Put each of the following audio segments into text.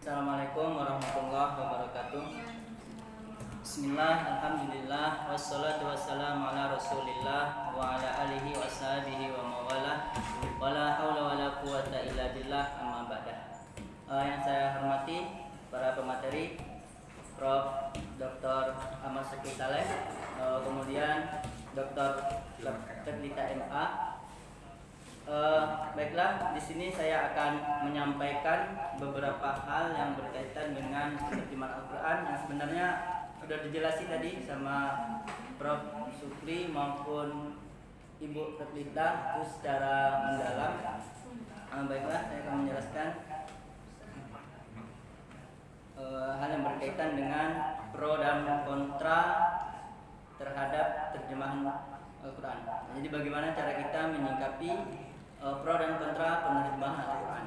Assalamualaikum warahmatullahi wabarakatuh. Bismillah, alhamdulillah, wassalatu wassalamu ala rasulillah wa ala alihi wa sahbihi wa mawalah, wa la hawla wa la quwata illa billah, amma ba'dah. Yang saya hormati para pemateri, Prof. Dr. Ahmad Syakir Saleh, kemudian Dr. Teklita MA. Baiklah, di sini saya akan menyampaikan beberapa hal yang berkaitan dengan terjemahan Al-Quran yang sebenarnya sudah dijelasin tadi sama Prof. Sukri maupun Ibu Teklita itu secara mendalam. Baiklah, saya akan menjelaskan hal yang berkaitan dengan pro dan kontra terhadap terjemahan Al-Quran. Jadi bagaimana cara kita menyikapi pro dan kontra penerjemahan Al-Quran.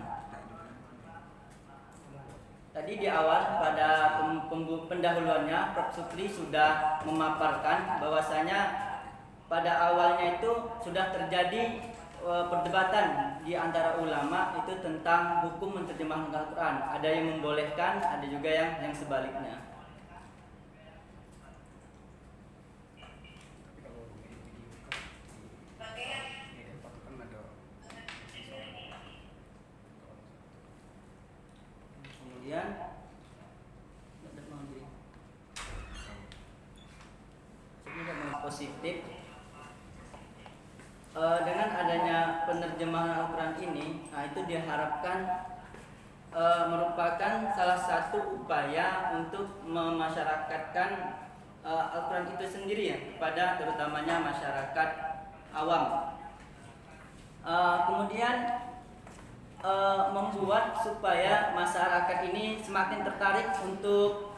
Tadi di awal pada pendahuluannya Prof. Sukri sudah memaparkan bahwasanya pada awalnya itu sudah terjadi perdebatan di antara ulama itu tentang hukum menerjemahkan Al-Quran. Ada yang membolehkan, ada juga yang sebaliknya. Kemudian positif dengan adanya penerjemahan Al-Quran ini, itu diharapkan merupakan salah satu upaya untuk memasyarakatkan Al-Quran itu sendiri ya, kepada terutamanya masyarakat awam. Kemudian membuat supaya masyarakat ini semakin tertarik untuk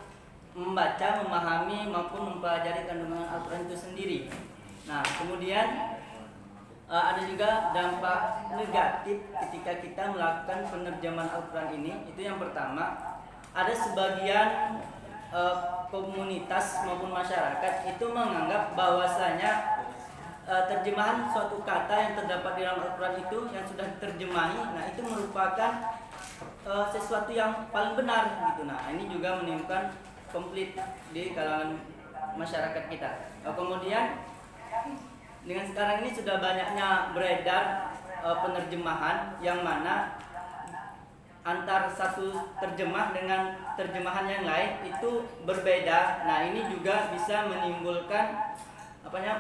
membaca, memahami maupun mempelajari kandungan Al-Quran itu sendiri. Nah, kemudian ada juga dampak negatif ketika kita melakukan penerjemahan Al-Quran ini. Itu yang pertama, ada sebagian komunitas maupun masyarakat itu menganggap bahwasanya terjemahan suatu kata yang terdapat di dalam Al-Quran itu yang sudah diterjemahi, nah itu merupakan sesuatu yang paling benar gitu. Nah, ini juga menimbulkan konflik di kalangan masyarakat kita. Kemudian dengan sekarang ini sudah banyaknya beredar penerjemahan yang mana antar satu terjemah dengan terjemahan yang lain itu berbeda. Nah, ini juga bisa menimbulkan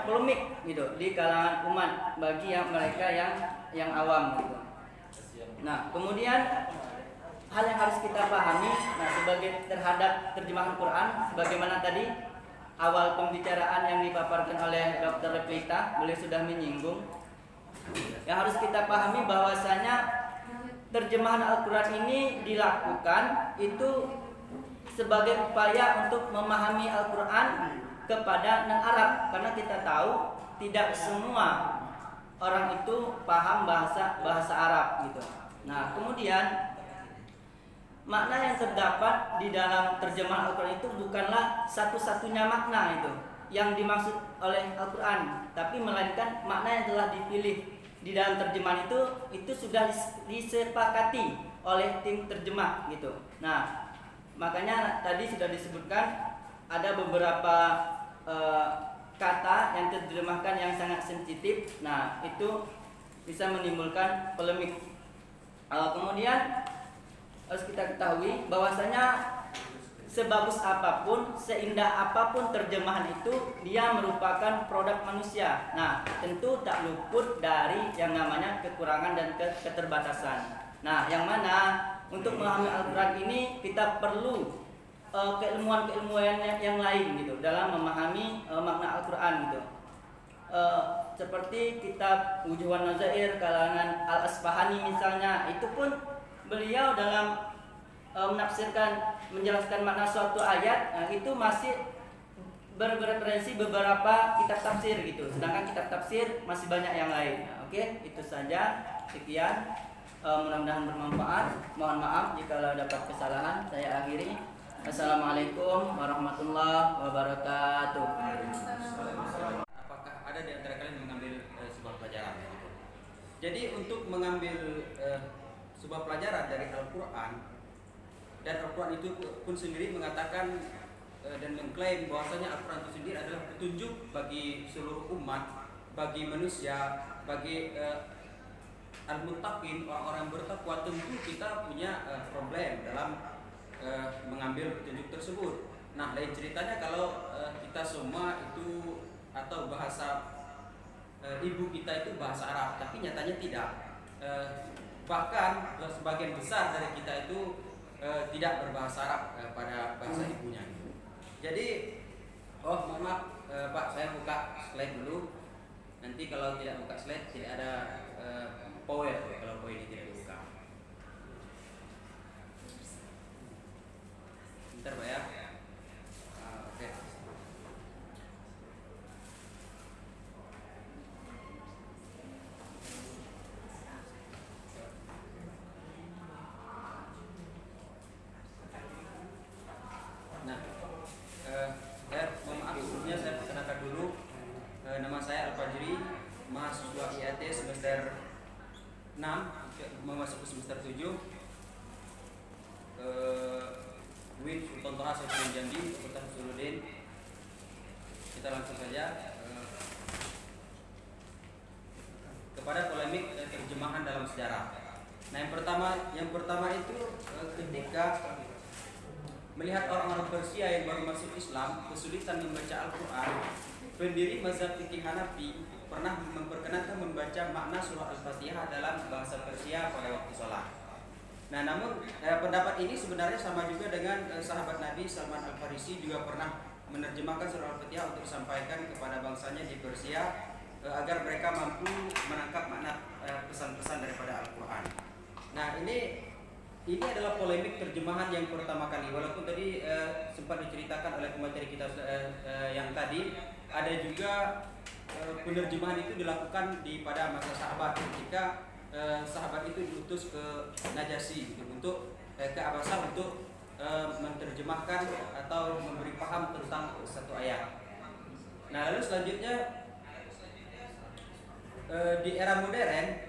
polemik gitu di kalangan umat bagi mereka yang awam gitu. Nah, kemudian hal yang harus kita pahami, sebagai terhadap terjemahan Quran, sebagaimana tadi awal pembicaraan yang dipaparkan oleh Dr. Teklita, beliau sudah menyinggung. Yang harus kita pahami bahwasanya terjemahan Al-Quran ini dilakukan itu sebagai upaya untuk memahami Al-Quran kepada non-Arab, karena kita tahu tidak semua orang itu paham bahasa Arab gitu. Nah, kemudian makna yang terdapat di dalam terjemahan Al-Quran itu bukanlah satu-satunya makna itu yang dimaksud oleh Al-Quran, tapi melainkan makna yang telah dipilih di dalam terjemahan itu sudah disepakati oleh tim terjemah gitu. Nah, makanya tadi sudah disebutkan ada beberapa kata yang terjemahkan yang sangat sensitif. Nah, itu bisa menimbulkan polemik. Kemudian harus kita ketahui bahwasanya sebagus apapun, seindah apapun terjemahan itu, dia merupakan produk manusia. Nah, tentu tak luput dari yang namanya kekurangan dan keterbatasan. Nah, yang mana untuk memahami Al-Quran ini kita perlu keilmuan yang lain gitu dalam memahami makna Al-Quran gitu. Seperti kitab Wujuhan Nazair kalangan Al-Asfahani misalnya, itu pun beliau dalam menafsirkan, menjelaskan makna suatu ayat, itu masih bereferensi beberapa kitab tafsir gitu. Sedangkan kitab tafsir masih banyak yang lain. Oke, itu saja. Sekian. Mudah-mudahan bermanfaat. Mohon maaf jika dapat kesalahan. Saya akhiri. Assalamualaikum warahmatullahi wabarakatuh. Apakah ada di antara kalian mengambil sebuah pelajaran? Jadi untuk mengambil sebuah pelajaran dari Al-Quran dan Al-Quran itu pun sendiri mengatakan dan mengklaim bahwasanya Al-Quran itu sendiri adalah petunjuk bagi seluruh umat, bagi manusia, bagi al-muttaqin, orang-orang bertakwa. Tentu kita punya problem dalam mengambil petunjuk tersebut. Nah, lain ceritanya kalau kita semua itu atau bahasa ibu kita itu bahasa Arab, tapi nyatanya tidak. Bahkan sebagian besar dari kita itu tidak berbahasa Arab pada bahasa ibunya. Jadi, maaf Pak, saya buka slide dulu. Nanti kalau tidak buka slide tidak ada power kalau power ini tidak dibuka. Bentar Pak ya. Oke. Nah, mohon maaf sebelumnya saya perkenalkan dulu. Nama saya Al-Fajri, mahasiswa IAT semester 6, memasuki semester 7. Win Sultan Toha Saifuddin Jambi, Fakultas Usuluddin. Kita langsung saja kepada polemik terjemahan dalam sejarah. Nah, yang pertama itu ketika melihat orang-orang Persia yang baru masuk Islam kesulitan membaca Al-Quran, pendiri mazhab fikih Hanafi pernah memperkenankan membaca makna surah Al-Fatihah dalam bahasa Persia pada waktu sholat. Nah, namun pendapat ini sebenarnya sama juga dengan sahabat Nabi Salman Al-Farisi juga pernah menerjemahkan surah Al-Fatihah untuk disampaikan kepada bangsanya di Persia agar mereka mampu menangkap makna pesan-pesan daripada Al-Quran. Nah, ini adalah polemik terjemahan yang pertama kali. Walaupun tadi sempat diceritakan oleh pemateri kita yang tadi, ada juga penerjemahan itu dilakukan pada masa sahabat ketika sahabat itu diutus ke Najasyi untuk ke Abbasah untuk menerjemahkan atau memberi paham tentang satu ayat. Nah, lalu selanjutnya di era modern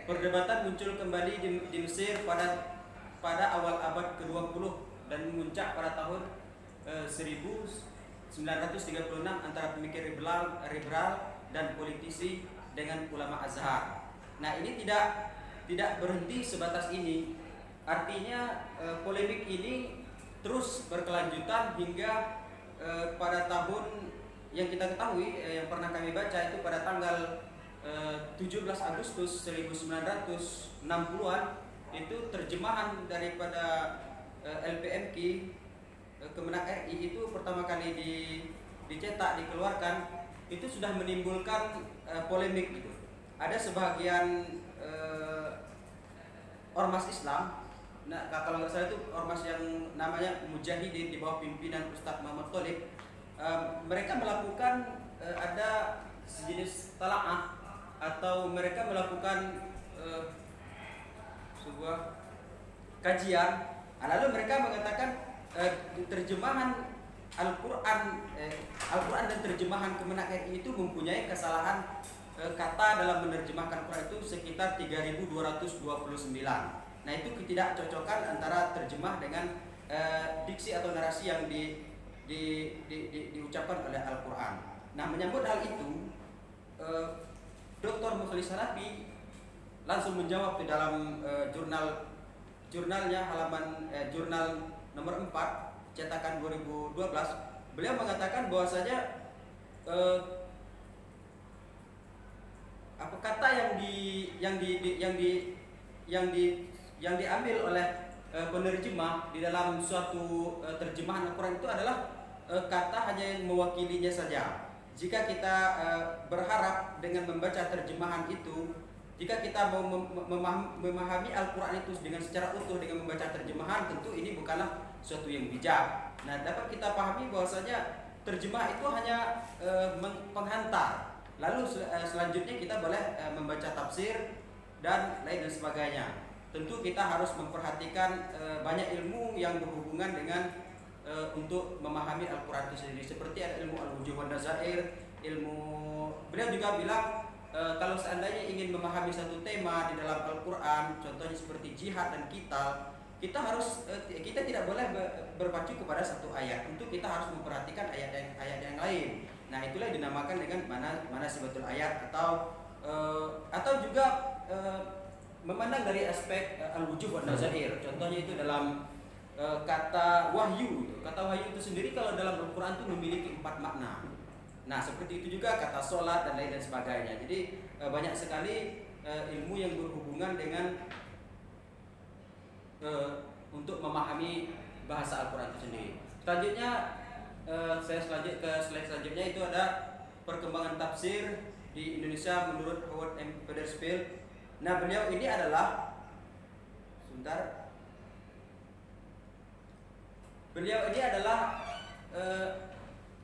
perdebatan muncul kembali di Mesir pada awal abad ke-20 dan memuncak pada tahun 1936 antara pemikir liberal dan politisi dengan ulama Azhar. Nah, ini tidak berhenti sebatas ini. Artinya polemik ini terus berkelanjutan hingga pada tahun yang kita ketahui yang pernah kami baca itu pada tanggal 17 Agustus 1960-an itu terjemahan daripada LPMQ Kemenak RI itu pertama kali dicetak, dikeluarkan, itu sudah menimbulkan polemik gitu. Ada sebagian ormas Islam, nah kalau nggak salah itu ormas yang namanya Mujahidin di bawah pimpinan Ustadz Muhammad Tholib, mereka melakukan ada sejenis talaah atau mereka melakukan sebuah kajian. Lalu mereka mengatakan terjemahan Al-Quran dan terjemahan Kemenak RI itu mempunyai kesalahan kata dalam menerjemahkan Quran itu sekitar 3.229. Nah, itu ketidakcocokan antara terjemah dengan diksi atau narasi yang diucapkan oleh Al-Quran. Nah, menyambut hal itu, Dr. Mukhlis Hanafi langsung menjawab di dalam jurnalnya jurnal nomor 4 cetakan 2012. Beliau mengatakan bahwasanya apa kata yang diambil oleh penerjemah di dalam suatu terjemahan Al-Quran itu adalah kata hanya yang mewakilinya saja. Jika kita berharap dengan membaca terjemahan itu, jika kita mau memahami Al-Quran itu dengan secara utuh dengan membaca terjemahan, tentu ini bukanlah suatu yang bijak. Nah, dapat kita pahami bahwasanya terjemah itu hanya penghantar. Lalu selanjutnya kita boleh membaca tafsir dan lain dan sebagainya. Tentu kita harus memperhatikan banyak ilmu yang berhubungan dengan untuk memahami Al-Quran itu sendiri. Seperti ada ilmu al-wujuh wan nazair, beliau juga bilang kalau seandainya ingin memahami satu tema di dalam Al-Quran, contohnya seperti jihad dan qital, kita tidak boleh berpacu kepada satu ayat. Untuk kita harus memperhatikan ayat yang lain. Nah, itulah yang dinamakan dengan mana sebetul ayat atau juga memandang dari aspek al-wujub wa nazair. Contohnya itu dalam kata wahyu. Kata wahyu itu sendiri kalau dalam Al-Qur'an itu memiliki 4 makna. Nah, seperti itu juga kata sholat dan lain dan sebagainya. Jadi banyak sekali ilmu yang berhubungan dengan untuk memahami bahasa Al-Quran itu sendiri. Selanjutnya saya ke slide selanjutnya itu ada perkembangan tafsir di Indonesia menurut Howard M. Petersfield. Nah, beliau ini adalah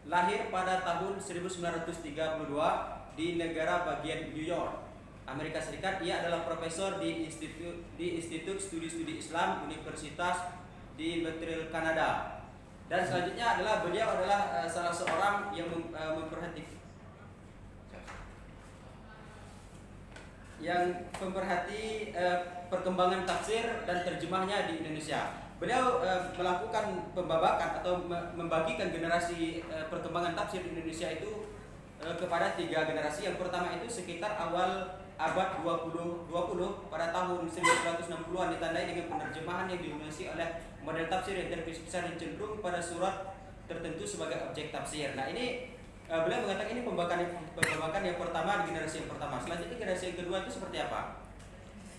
lahir pada tahun 1932 di negara bagian New York, Amerika Serikat. Ia adalah profesor di Institut Studi Islam Universitas di Montreal, Kanada. Dan selanjutnya beliau adalah salah seorang yang memperhati perkembangan tafsir dan terjemahnya di Indonesia. Beliau melakukan pembabakan atau membagikan generasi perkembangan tafsir di Indonesia itu kepada 3 generasi. Yang pertama itu sekitar awal abad 20 pada tahun 1960-an, ditandai dengan penerjemahan yang didominasi oleh model tafsir yang terpisah dan cenderung pada surat tertentu sebagai objek tafsir. Nah, ini beliau mengatakan ini pembabakan yang pertama di generasi yang pertama. Selanjutnya generasi yang kedua itu seperti apa?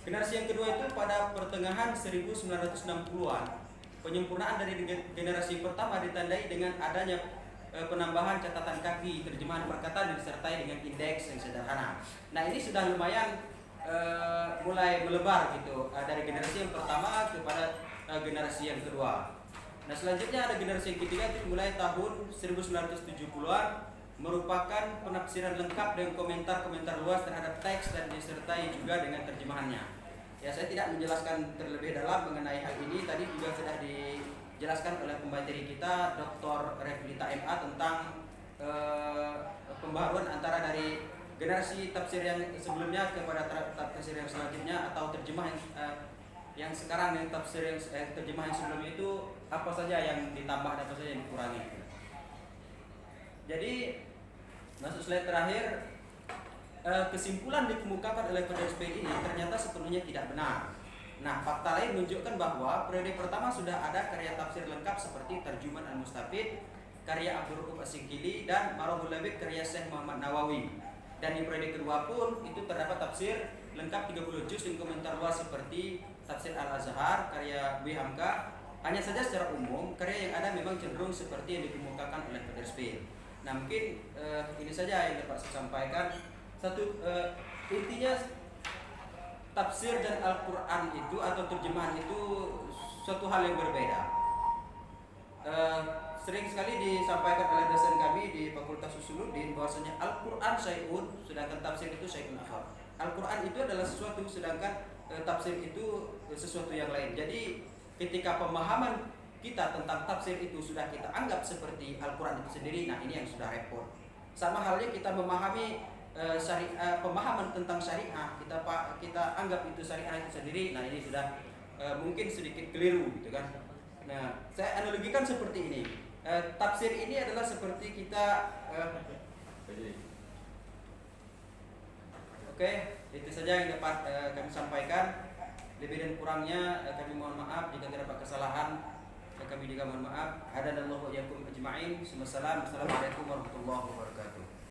Generasi yang kedua itu pada pertengahan 1960-an. Penyempurnaan dari generasi pertama ditandai dengan adanya penambahan catatan kaki, terjemahan perkataan disertai dengan indeks yang sederhana. Nah, ini sudah lumayan mulai melebar gitu dari generasi yang pertama kepada generasi yang kedua. Nah, selanjutnya ada generasi yang ketiga itu mulai tahun 1970-an, merupakan penafsiran lengkap dengan komentar-komentar luas terhadap teks dan disertai juga dengan terjemahannya. Ya, saya tidak menjelaskan terlebih dalam mengenai hal ini. Tadi juga sudah dijelaskan oleh pembateri kita, Dr. Revlita MA, tentang pembaharuan antara dari generasi tafsir yang sebelumnya kepada tafsir yang selanjutnya, atau terjemah yang sekarang, yang tafsir yang terjemah yang sebelumnya itu apa saja yang ditambah dan apa saja yang dikurangi. Jadi masuk slide terakhir, kesimpulan dikemukakan oleh Petersfield ini ternyata sepenuhnya tidak benar. Nah, fakta lain menunjukkan bahwa periode pertama sudah ada karya tafsir lengkap seperti Tarjuman Al-Mustafid, karya Abdul Rauf As-Singkili, dan Marahul Labib karya Syekh Muhammad Nawawi. Dan di periode kedua pun itu terdapat tafsir lengkap 30 juz dan komentar luas seperti Tafsir Al-Azhar karya W. Hamka. Hanya saja secara umum karya yang ada memang cenderung seperti yang dikemukakan oleh Petersfield. Nah, mungkin ini saja yang dapat saya sampaikan. Intinya tafsir dan Al-Quran itu atau terjemahan itu suatu hal yang berbeda. Sering sekali disampaikan oleh dosen kami di Fakultas Usuluddin bahwasanya Al-Quran syai'un, sedangkan tafsir itu syai'un akhar. Al-Quran itu adalah sesuatu, sedangkan tafsir itu sesuatu yang lain. Jadi ketika pemahaman kita tentang tafsir itu sudah kita anggap seperti Al-Quran itu sendiri, nah ini yang sudah repot. Sama halnya kita memahami pemahaman tentang syariah, kita anggap itu syariah itu sendiri, nah ini sudah mungkin sedikit keliru gitu kan. Nah, saya analogikan seperti ini. Tafsir ini adalah seperti kita Oke, itu saja yang dapat kami sampaikan. Lebih dan kurangnya kami mohon maaf jika terdapat kesalahan. Kami juga mohon maaf. Hadanallahu wa iyyakum ajma'in. Assalamualaikum warahmatullahi wabarakatuh.